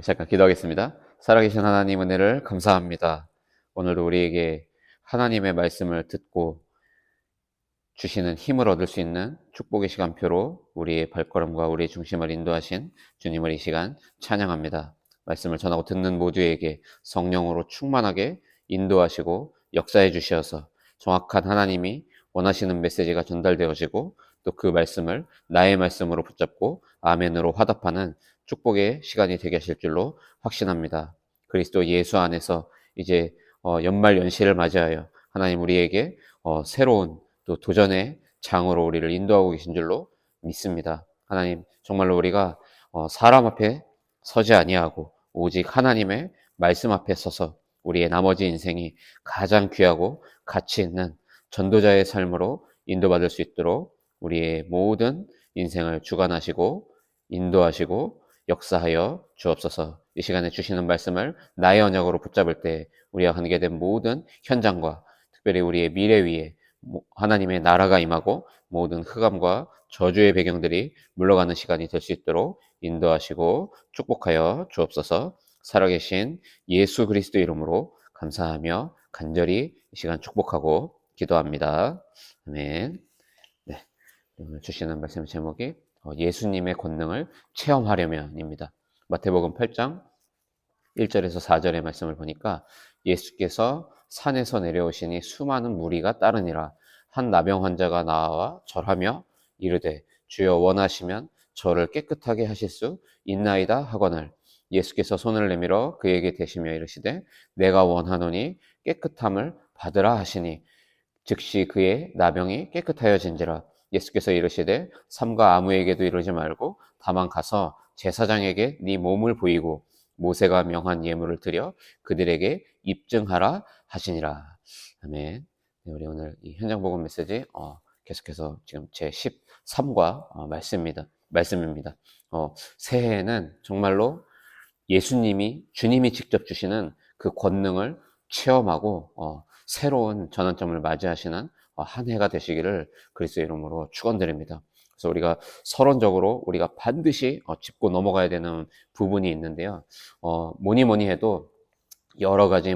잠깐 기도하겠습니다. 살아계신 하나님 은혜를 감사합니다. 오늘도 우리에게 하나님의 말씀을 듣고 주시는 힘을 얻을 수 있는 축복의 시간표로 우리의 발걸음과 우리의 중심을 인도하신 주님을 이 시간 찬양합니다. 말씀을 전하고 듣는 모두에게 성령으로 충만하게 인도하시고 역사해 주셔서 정확한 하나님이 원하시는 메시지가 전달되어지고 또 그 말씀을 나의 말씀으로 붙잡고 아멘으로 화답하는 축복의 시간이 되게 하실 줄로 확신합니다. 그리스도 예수 안에서 이제 연말 연시를 맞이하여 하나님 우리에게 새로운 또 도전의 장으로 우리를 인도하고 계신 줄로 믿습니다. 하나님 정말로 우리가 사람 앞에 서지 아니하고 오직 하나님의 말씀 앞에 서서 우리의 나머지 인생이 가장 귀하고 가치 있는 전도자의 삶으로 인도받을 수 있도록 우리의 모든 인생을 주관하시고 인도하시고 역사하여 주옵소서. 이 시간에 주시는 말씀을 나의 언약으로 붙잡을 때 우리가 가게 된 모든 현장과 특별히 우리의 미래 위에 하나님의 나라가 임하고 모든 흑암과 저주의 배경들이 물러가는 시간이 될 수 있도록 인도하시고 축복하여 주옵소서. 살아계신 예수 그리스도 이름으로 감사하며 간절히 이 시간 축복하고 기도합니다. 아멘. 네, 오늘 주시는 말씀 제목이 예수님의 권능을 체험하려면입니다. 마태복음 8장 1절에서 4절의 말씀을 보니까 예수께서 산에서 내려오시니 수많은 무리가 따르니라. 한 나병 환자가 나와 절하며 이르되 주여 원하시면 저를 깨끗하게 하실 수 있나이다 하거늘 예수께서 손을 내밀어 그에게 대시며 이르시되 내가 원하노니 깨끗함을 받으라 하시니 즉시 그의 나병이 깨끗하여진지라. 예수께서 이르시되 삼가 아무에게도 이르지 말고 다만 가서 제사장에게 네 몸을 보이고 모세가 명한 예물을 드려 그들에게 입증하라 하시니라. 아멘. 네, 우리 오늘 이 현장 복음 메시지 계속해서 지금 제 13과 말씀입니다. 새해에는 정말로 주님이 직접 주시는 그 권능을 체험하고 새로운 전환점을 맞이하시는 한 해가 되시기를 그리스도의 이름으로 축원드립니다. 그래서 우리가 서론적으로 우리가 반드시 짚고 넘어가야 되는 부분이 있는데요. 뭐니 해도 여러 가지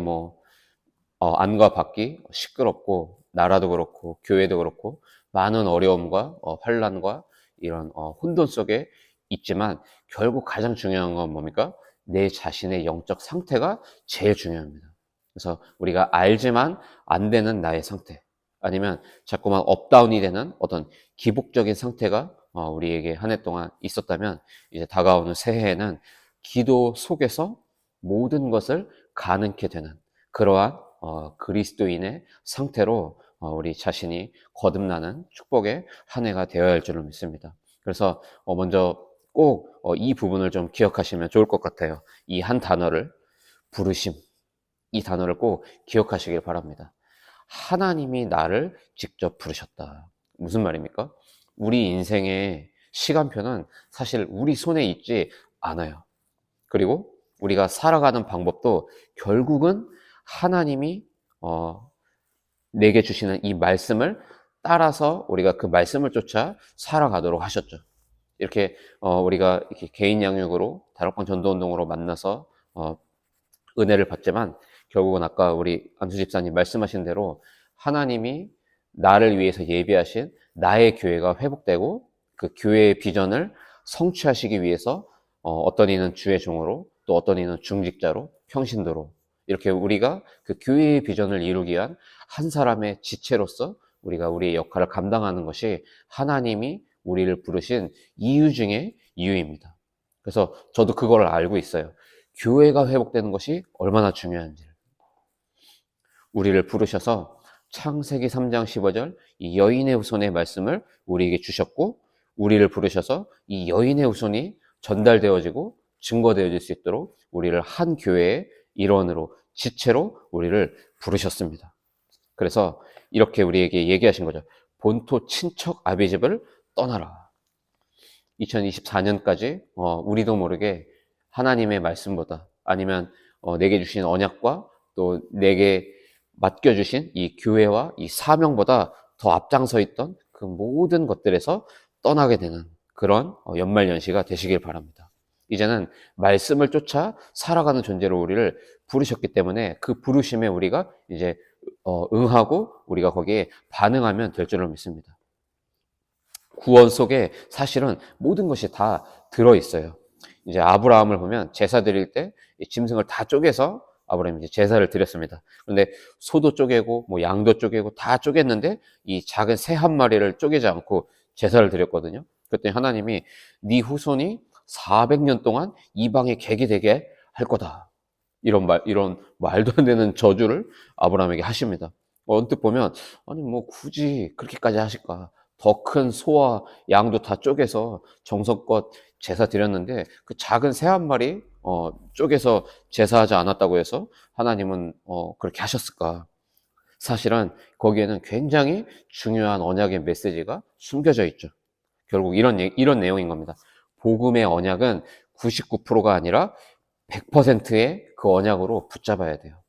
안과 밖이 시끄럽고 나라도 그렇고 교회도 그렇고 많은 어려움과 환란과 이런 혼돈 속에 있지만 결국 가장 중요한 건 뭡니까? 내 자신의 영적 상태가 제일 중요합니다. 그래서 우리가 알지만 안 되는 나의 상태 아니면 자꾸만 업다운이 되는 어떤 기복적인 상태가 우리에게 한 해 동안 있었다면 이제 다가오는 새해에는 기도 속에서 모든 것을 가능케 되는 그러한 그리스도인의 상태로 우리 자신이 거듭나는 축복의 한 해가 되어야 할 줄을 믿습니다. 그래서 먼저 꼭 이 부분을 좀 기억하시면 좋을 것 같아요. 이 한 단어를 부르심, 이 단어를 꼭 기억하시길 바랍니다. 하나님이 나를 직접 부르셨다. 무슨 말입니까? 우리 인생의 시간표는 사실 우리 손에 있지 않아요. 그리고 우리가 살아가는 방법도 결국은 하나님이 내게 주시는 이 말씀을 따라서 우리가 그 말씀을 쫓아 살아가도록 하셨죠. 이렇게 우리가 이렇게 개인 양육으로 다락방 전도운동으로 만나서 은혜를 받지만 결국은 아까 우리 안수 집사님 말씀하신 대로 하나님이 나를 위해서 예비하신 나의 교회가 회복되고 그 교회의 비전을 성취하시기 위해서 어떤 이는 주의 종으로 또 어떤 이는 중직자로 평신도로 이렇게 우리가 그 교회의 비전을 이루기 위한 한 사람의 지체로서 우리가 우리의 역할을 감당하는 것이 하나님이 우리를 부르신 이유 중에 이유입니다. 그래서 저도 그걸 알고 있어요. 교회가 회복되는 것이 얼마나 중요한지를. 우리를 부르셔서 창세기 3장 15절 이 여인의 후손의 말씀을 우리에게 주셨고 우리를 부르셔서 이 여인의 후손이 전달되어지고 증거되어질 수 있도록 우리를 한 교회의 일원으로 지체로 우리를 부르셨습니다. 그래서 이렇게 우리에게 얘기하신 거죠. 본토 친척 아비집을 떠나라. 2024년까지 우리도 모르게 하나님의 말씀보다 아니면 내게 주신 언약과 또 내게 맡겨주신 이 교회와 이 사명보다 더 앞장서 있던 그 모든 것들에서 떠나게 되는 그런 연말연시가 되시길 바랍니다. 이제는 말씀을 쫓아 살아가는 존재로 우리를 부르셨기 때문에 그 부르심에 우리가 이제 응하고 우리가 거기에 반응하면 될 줄로 믿습니다. 구원 속에 사실은 모든 것이 다 들어있어요. 이제 아브라함을 보면 제사 드릴 때 짐승을 다 쪼개서 아브라함이 이제 제사를 드렸습니다. 그런데 소도 쪼개고 뭐 양도 쪼개고 다 쪼갰는데 이 작은 새 한 마리를 쪼개지 않고 제사를 드렸거든요. 그랬더니 하나님이 네 후손이 400년 동안 이방의 객이 되게 할 거다. 이런 말도 안 되는 저주를 아브라함에게 하십니다. 언뜻 보면 아니 뭐 굳이 그렇게까지 하실까? 더 큰 소와 양도 다 쪼개서 정성껏 제사 드렸는데 그 작은 새 한 마리 쪼개서 제사하지 않았다고 해서 하나님은 그렇게 하셨을까? 사실은 거기에는 굉장히 중요한 언약의 메시지가 숨겨져 있죠. 결국 이런 내용인 겁니다. 복음의 언약은 99%가 아니라 100%의 그 언약으로 붙잡아야 돼요.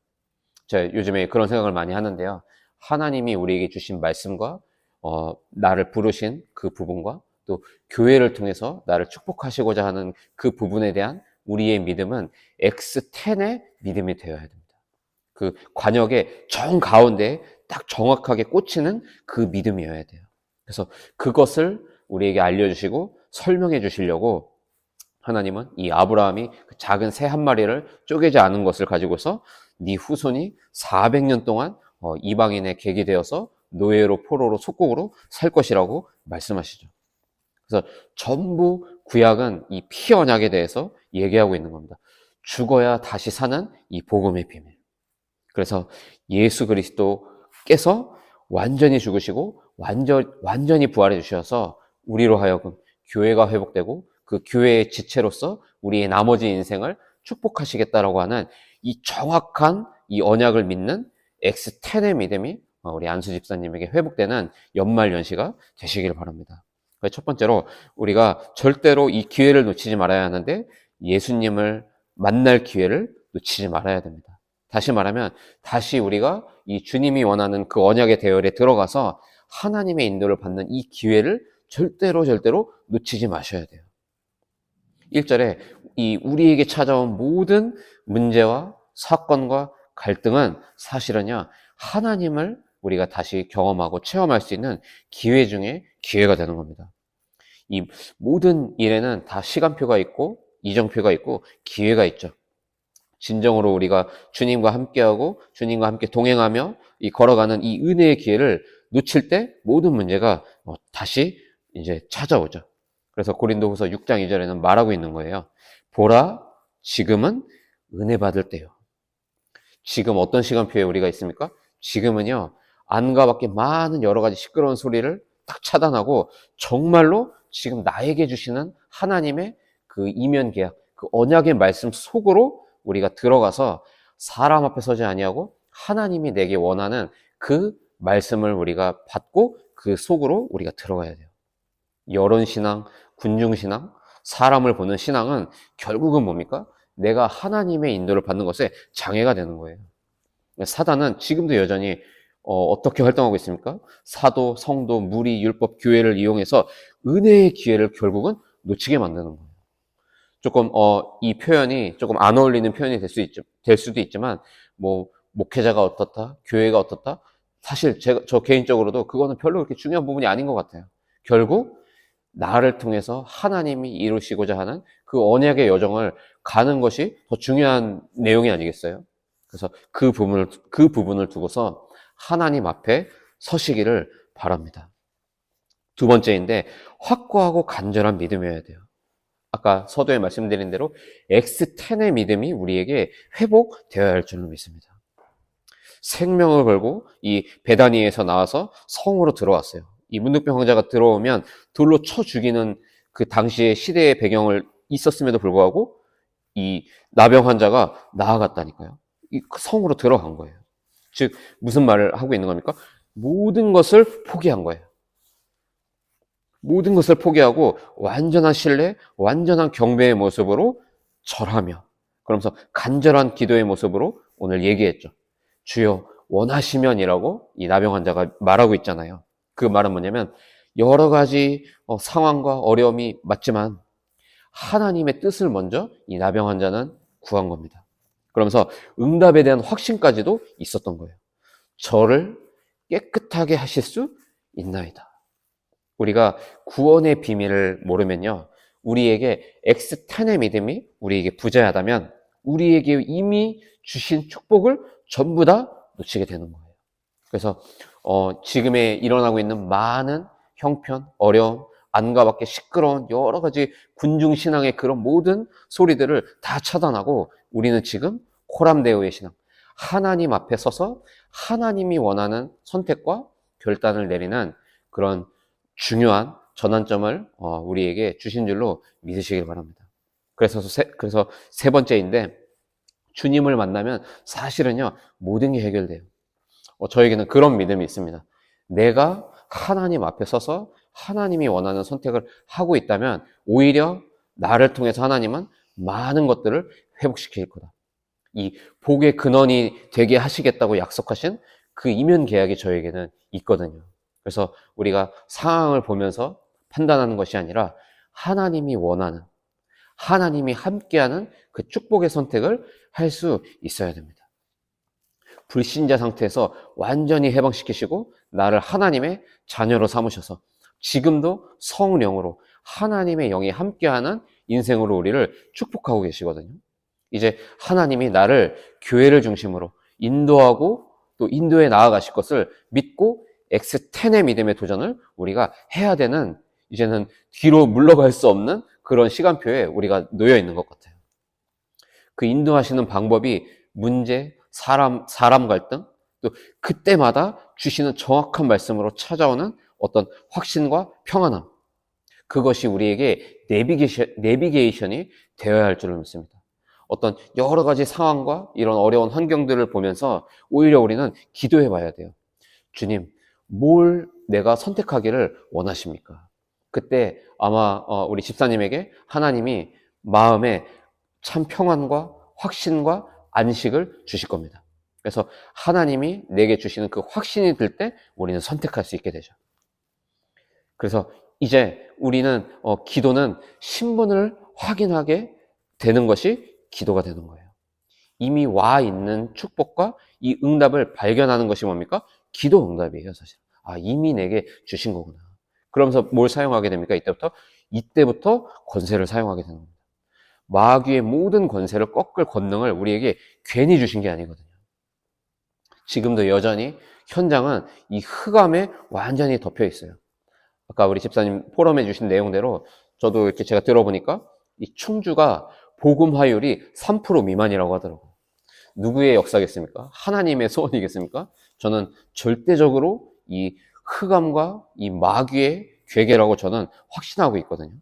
제가 요즘에 그런 생각을 많이 하는데요. 하나님이 우리에게 주신 말씀과 나를 부르신 그 부분과 또 교회를 통해서 나를 축복하시고자 하는 그 부분에 대한 우리의 믿음은 X10의 믿음이 되어야 됩니다. 그 관역의 정 가운데 딱 정확하게 꽂히는 그 믿음이어야 돼요. 그래서 그것을 우리에게 알려주시고 설명해 주시려고 하나님은 이 아브라함이 그 작은 새 한 마리를 쪼개지 않은 것을 가지고서 네 후손이 400년 동안 이방인의 객이 되어서 노예로 포로로 속국으로 살 것이라고 말씀하시죠. 그래서 전부 구약은 이 피 언약에 대해서 얘기하고 있는 겁니다. 죽어야 다시 사는 이 복음의 비밀. 그래서 예수 그리스도께서 완전히 죽으시고 완전히 부활해 주셔서 우리로 하여금 교회가 회복되고 그 교회의 지체로서 우리의 나머지 인생을 축복하시겠다라고 하는 이 정확한 이 언약을 믿는 X10의 믿음이 우리 안수 집사님에게 회복되는 연말 연시가 되시길 바랍니다. 첫 번째로 우리가 절대로 이 기회를 놓치지 말아야 하는데 예수님을 만날 기회를 놓치지 말아야 됩니다. 다시 말하면 다시 우리가 이 주님이 원하는 그 언약의 대열에 들어가서 하나님의 인도를 받는 이 기회를 절대로 놓치지 마셔야 돼요. 1절에 이 우리에게 찾아온 모든 문제와 사건과 갈등은 사실은요, 하나님을 우리가 다시 경험하고 체험할 수 있는 기회 중에 기회가 되는 겁니다. 이 모든 일에는 다 시간표가 있고 이정표가 있고 기회가 있죠. 진정으로 우리가 주님과 함께하고 주님과 함께 동행하며 이 걸어가는 이 은혜의 기회를 놓칠 때 모든 문제가 다시 이제 찾아오죠. 그래서 고린도후서 6장 2절에는 말하고 있는 거예요. 보라, 지금은 은혜 받을 때요. 지금 어떤 시간표에 우리가 있습니까? 지금은요, 안과 밖에 많은 여러 가지 시끄러운 소리를 딱 차단하고 정말로 지금 나에게 주시는 하나님의 그 이면 계약, 그 언약의 말씀 속으로 우리가 들어가서 사람 앞에 서지 아니하고 하나님이 내게 원하는 그 말씀을 우리가 받고 그 속으로 우리가 들어가야 돼요. 여론신앙, 군중신앙, 사람을 보는 신앙은 결국은 뭡니까? 내가 하나님의 인도를 받는 것에 장애가 되는 거예요. 사단은 지금도 여전히 어떻게 활동하고 있습니까? 사도, 성도, 무리, 율법, 교회를 이용해서 은혜의 기회를 결국은 놓치게 만드는 거예요. 조금 이 표현이 조금 안 어울리는 표현이 될 수도 있지만 뭐 목회자가 어떻다, 교회가 어떻다, 사실 저 개인적으로도 그거는 별로 그렇게 중요한 부분이 아닌 것 같아요. 결국 나를 통해서 하나님이 이루시고자 하는 그 언약의 여정을 가는 것이 더 중요한 내용이 아니겠어요? 그래서 그 부분을 두고서 하나님 앞에 서시기를 바랍니다. 두 번째인데 확고하고 간절한 믿음이어야 돼요. 아까 서두에 말씀드린 대로 X10의 믿음이 우리에게 회복되어야 할 줄로 믿습니다. 생명을 걸고 이 베다니에서 나와서 성으로 들어왔어요. 이 문둥병 환자가 들어오면 돌로 쳐 죽이는 그 당시의 시대의 배경을 있었음에도 불구하고 이 나병 환자가 나아갔다니까요. 이 성으로 들어간 거예요. 즉 무슨 말을 하고 있는 겁니까? 모든 것을 포기한 거예요. 모든 것을 포기하고 완전한 신뢰, 완전한 경배의 모습으로 절하며 그러면서 간절한 기도의 모습으로 오늘 얘기했죠. 주여 원하시면이라고 이 나병 환자가 말하고 있잖아요. 그 말은 뭐냐면 여러 가지 상황과 어려움이 맞지만 하나님의 뜻을 먼저 이 나병 환자는 구한 겁니다. 그러면서 응답에 대한 확신까지도 있었던 거예요. 저를 깨끗하게 하실 수 있나이다. 우리가 구원의 비밀을 모르면요, 우리에게 엑스탄의 믿음이 우리에게 부재하다면 우리에게 이미 주신 축복을 전부 다 놓치게 되는 거예요. 그래서 지금에 일어나고 있는 많은 형편, 어려움, 안과 밖에 시끄러운 여러 가지 군중신앙의 그런 모든 소리들을 다 차단하고 우리는 지금 코람데오의 신앙, 하나님 앞에 서서 하나님이 원하는 선택과 결단을 내리는 그런 중요한 전환점을 우리에게 주신 줄로 믿으시길 바랍니다. 그래서 세 번째인데, 주님을 만나면 사실은요, 모든 게 해결돼요. 저에게는 그런 믿음이 있습니다. 내가 하나님 앞에 서서 하나님이 원하는 선택을 하고 있다면 오히려 나를 통해서 하나님은 많은 것들을 회복시킬 거다. 이 복의 근원이 되게 하시겠다고 약속하신 그 이면 계약이 저에게는 있거든요. 그래서 우리가 상황을 보면서 판단하는 것이 아니라 하나님이 원하는, 하나님이 함께하는 그 축복의 선택을 할 수 있어야 됩니다. 불신자 상태에서 완전히 해방시키시고 나를 하나님의 자녀로 삼으셔서 지금도 성령으로 하나님의 영이 함께하는 인생으로 우리를 축복하고 계시거든요. 이제 하나님이 나를 교회를 중심으로 인도하고 또 인도에 나아가실 것을 믿고 X10의 믿음의 도전을 우리가 해야 되는, 이제는 뒤로 물러갈 수 없는 그런 시간표에 우리가 놓여 있는 것 같아요. 그 인도하시는 방법이 문제, 사람 갈등, 또 그때마다 주시는 정확한 말씀으로 찾아오는 어떤 확신과 평안함, 그것이 우리에게 내비게이션이 되어야 할 줄을 믿습니다. 어떤 여러 가지 상황과 이런 어려운 환경들을 보면서 오히려 우리는 기도해 봐야 돼요. 주님, 뭘 내가 선택하기를 원하십니까? 그때 아마 우리 집사님에게 하나님이 마음에 참 평안과 확신과 안식을 주실 겁니다. 그래서 하나님이 내게 주시는 그 확신이 들 때 우리는 선택할 수 있게 되죠. 그래서 이제 우리는 기도는 신분을 확인하게 되는 것이 기도가 되는 거예요. 이미 와 있는 축복과 이 응답을 발견하는 것이 뭡니까? 기도 응답이에요, 사실. 아, 이미 내게 주신 거구나. 그러면서 뭘 사용하게 됩니까? 이때부터 권세를 사용하게 되는 겁니다. 마귀의 모든 권세를 꺾을 권능을 우리에게 괜히 주신 게 아니거든요. 지금도 여전히 현장은 이 흑암에 완전히 덮여 있어요. 아까 우리 집사님 포럼해 주신 내용대로 저도 이렇게 제가 들어보니까 이 충주가 복음 화율이 3% 미만이라고 하더라고요. 누구의 역사겠습니까? 하나님의 소원이겠습니까? 저는 절대적으로 이 흑암과 이 마귀의 괴계라고 저는 확신하고 있거든요.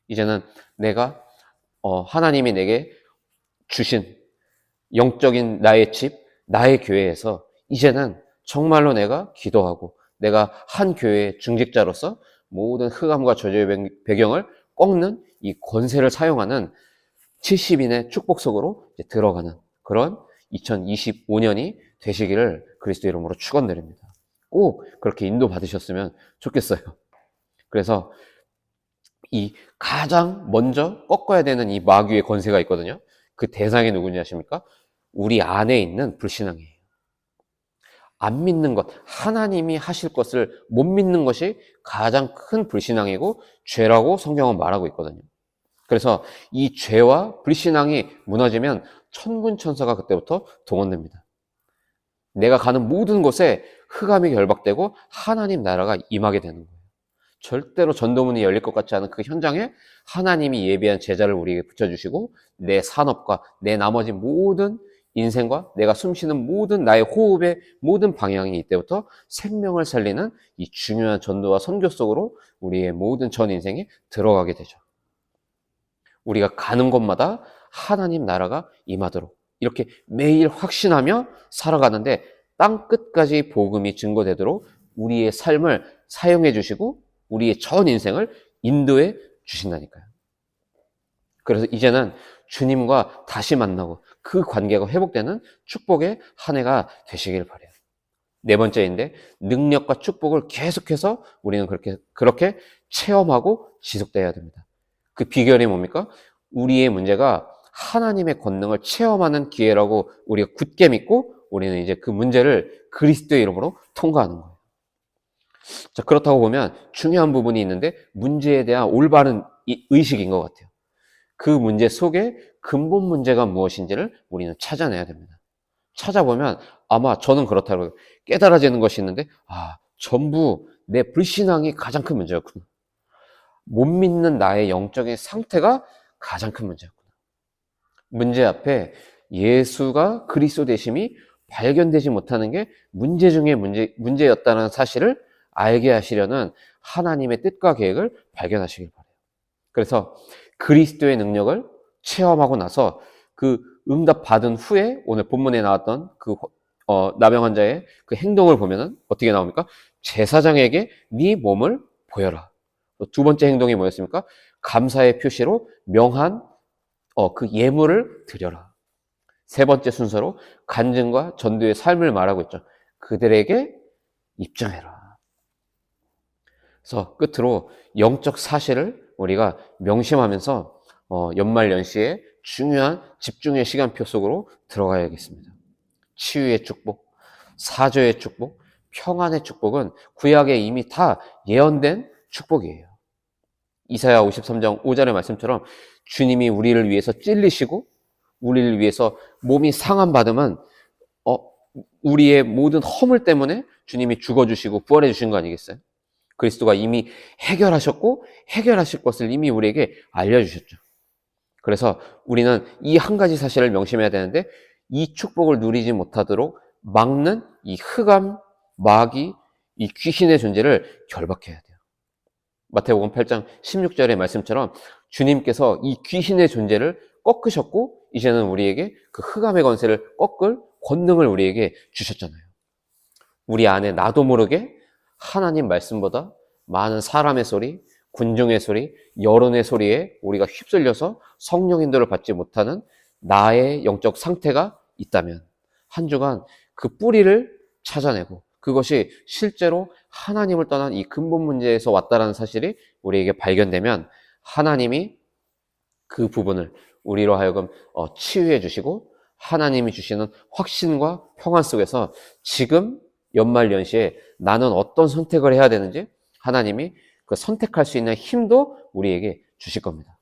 이제는 내가 하나님이 내게 주신 영적인 나의 집, 나의 교회에서 이제는 정말로 내가 기도하고 내가 한 교회의 중직자로서 모든 흑암과 저주의 배경을 꺾는 이 권세를 사용하는 70인의 축복 속으로 들어가는 그런 2025년이 되시기를 그리스도 이름으로 축원드립니다. 꼭 그렇게 인도받으셨으면 좋겠어요. 그래서 이 가장 먼저 꺾어야 되는 이 마귀의 권세가 있거든요. 그 대상이 누구냐 아십니까? 우리 안에 있는 불신앙이에요. 안 믿는 것, 하나님이 하실 것을 못 믿는 것이 가장 큰 불신앙이고 죄라고 성경은 말하고 있거든요. 그래서 이 죄와 불신앙이 무너지면 천군천사가 그때부터 동원됩니다. 내가 가는 모든 곳에 흑암이 결박되고 하나님 나라가 임하게 되는 거예요. 절대로 전도문이 열릴 것 같지 않은 그 현장에 하나님이 예비한 제자를 우리에게 붙여주시고 내 산업과 내 나머지 모든 인생과 내가 숨쉬는 모든 나의 호흡의 모든 방향이 이때부터 생명을 살리는 이 중요한 전도와 선교 속으로 우리의 모든 전 인생이 들어가게 되죠. 우리가 가는 곳마다 하나님 나라가 임하도록 이렇게 매일 확신하며 살아가는데 땅 끝까지 복음이 증거되도록 우리의 삶을 사용해 주시고 우리의 전 인생을 인도해 주신다니까요. 그래서 이제는 주님과 다시 만나고 그 관계가 회복되는 축복의 한 해가 되시길 바라요. 네 번째인데, 능력과 축복을 계속해서 우리는 그렇게 체험하고 지속돼야 됩니다. 그 비결이 뭡니까? 우리의 문제가 하나님의 권능을 체험하는 기회라고 우리가 굳게 믿고 우리는 이제 그 문제를 그리스도의 이름으로 통과하는 거예요. 자, 그렇다고 보면 중요한 부분이 있는데 문제에 대한 올바른 의식인 것 같아요. 그 문제 속에 근본 문제가 무엇인지를 우리는 찾아내야 됩니다. 찾아보면 아마 저는 그렇다고 깨달아지는 것이 있는데, 전부 내 불신앙이 가장 큰 문제였구나. 못 믿는 나의 영적인 상태가 가장 큰 문제였구나. 문제 앞에 예수가 그리스도 되심이 발견되지 못하는 게 문제 중에 문제였다는 사실을 알게 하시려는 하나님의 뜻과 계획을 발견하시길 바라요. 그래서 그리스도의 능력을 체험하고 나서 그 응답 받은 후에 오늘 본문에 나왔던 그 나병 환자의 그 행동을 보면은 어떻게 나옵니까? 제사장에게 네 몸을 보여라. 두 번째 행동이 뭐였습니까? 감사의 표시로 명한 그 예물을 드려라. 세 번째 순서로 간증과 전도의 삶을 말하고 있죠. 그들에게 입증해라. 그래서 끝으로 영적 사실을 우리가 명심하면서 연말연시에 중요한 집중의 시간표 속으로 들어가야겠습니다. 치유의 축복, 사조의 축복, 평안의 축복은 구약에 이미 다 예언된 축복이에요. 이사야 53장 5절의 말씀처럼 주님이 우리를 위해서 찔리시고 우리를 위해서 몸이 상함받으면 우리의 모든 허물 때문에 주님이 죽어주시고 부활해 주신 거 아니겠어요? 그리스도가 이미 해결하셨고 해결하실 것을 이미 우리에게 알려주셨죠. 그래서 우리는 이 한 가지 사실을 명심해야 되는데 이 축복을 누리지 못하도록 막는 이 흑암, 마귀, 이 귀신의 존재를 결박해야 돼요. 마태복음 8장 16절의 말씀처럼 주님께서 이 귀신의 존재를 꺾으셨고 이제는 우리에게 그 흑암의 권세를 꺾을 권능을 우리에게 주셨잖아요. 우리 안에 나도 모르게 하나님 말씀보다 많은 사람의 소리, 군중의 소리, 여론의 소리에 우리가 휩쓸려서 성령 인도를 받지 못하는 나의 영적 상태가 있다면 한 주간 그 뿌리를 찾아내고 그것이 실제로 하나님을 떠난 이 근본 문제에서 왔다는 사실이 우리에게 발견되면 하나님이 그 부분을 우리로 하여금 치유해 주시고 하나님이 주시는 확신과 평안 속에서 지금 연말연시에 나는 어떤 선택을 해야 되는지 하나님이 그 선택할 수 있는 힘도 우리에게 주실 겁니다.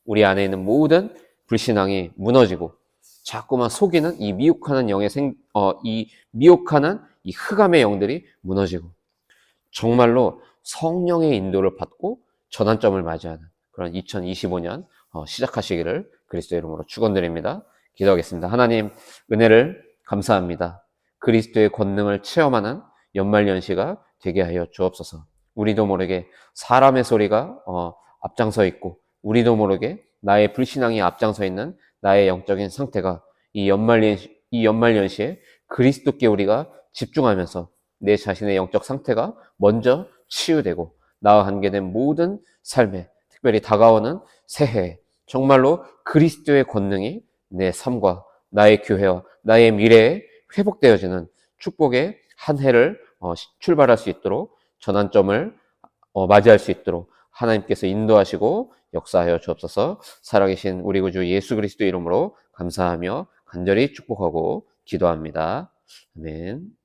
우리 안에 있는 모든 불신앙이 무너지고 자꾸만 속이는 이 미혹하는 이 미혹하는 이 흑암의 영들이 무너지고 정말로 성령의 인도를 받고 전환점을 맞이하는 그런 2025년 시작하시기를 그리스도의 이름으로 축원드립니다. 기도하겠습니다. 하나님 은혜를 감사합니다. 그리스도의 권능을 체험하는 연말연시가 되게 하여 주옵소서. 우리도 모르게 사람의 소리가 앞장서 있고 우리도 모르게 나의 불신앙이 앞장서 있는 나의 영적인 상태가 이 연말연시에 그리스도께 우리가 집중하면서 내 자신의 영적 상태가 먼저 치유되고 나와 관계된 모든 삶에 특별히 다가오는 새해에 정말로 그리스도의 권능이 내 삶과 나의 교회와 나의 미래에 회복되어지는 축복의 한 해를 출발할 수 있도록 전환점을 맞이할 수 있도록 하나님께서 인도하시고 역사하여 주옵소서. 살아계신 우리 구주 예수 그리스도 이름으로 감사하며 간절히 축복하고 기도합니다. 아멘.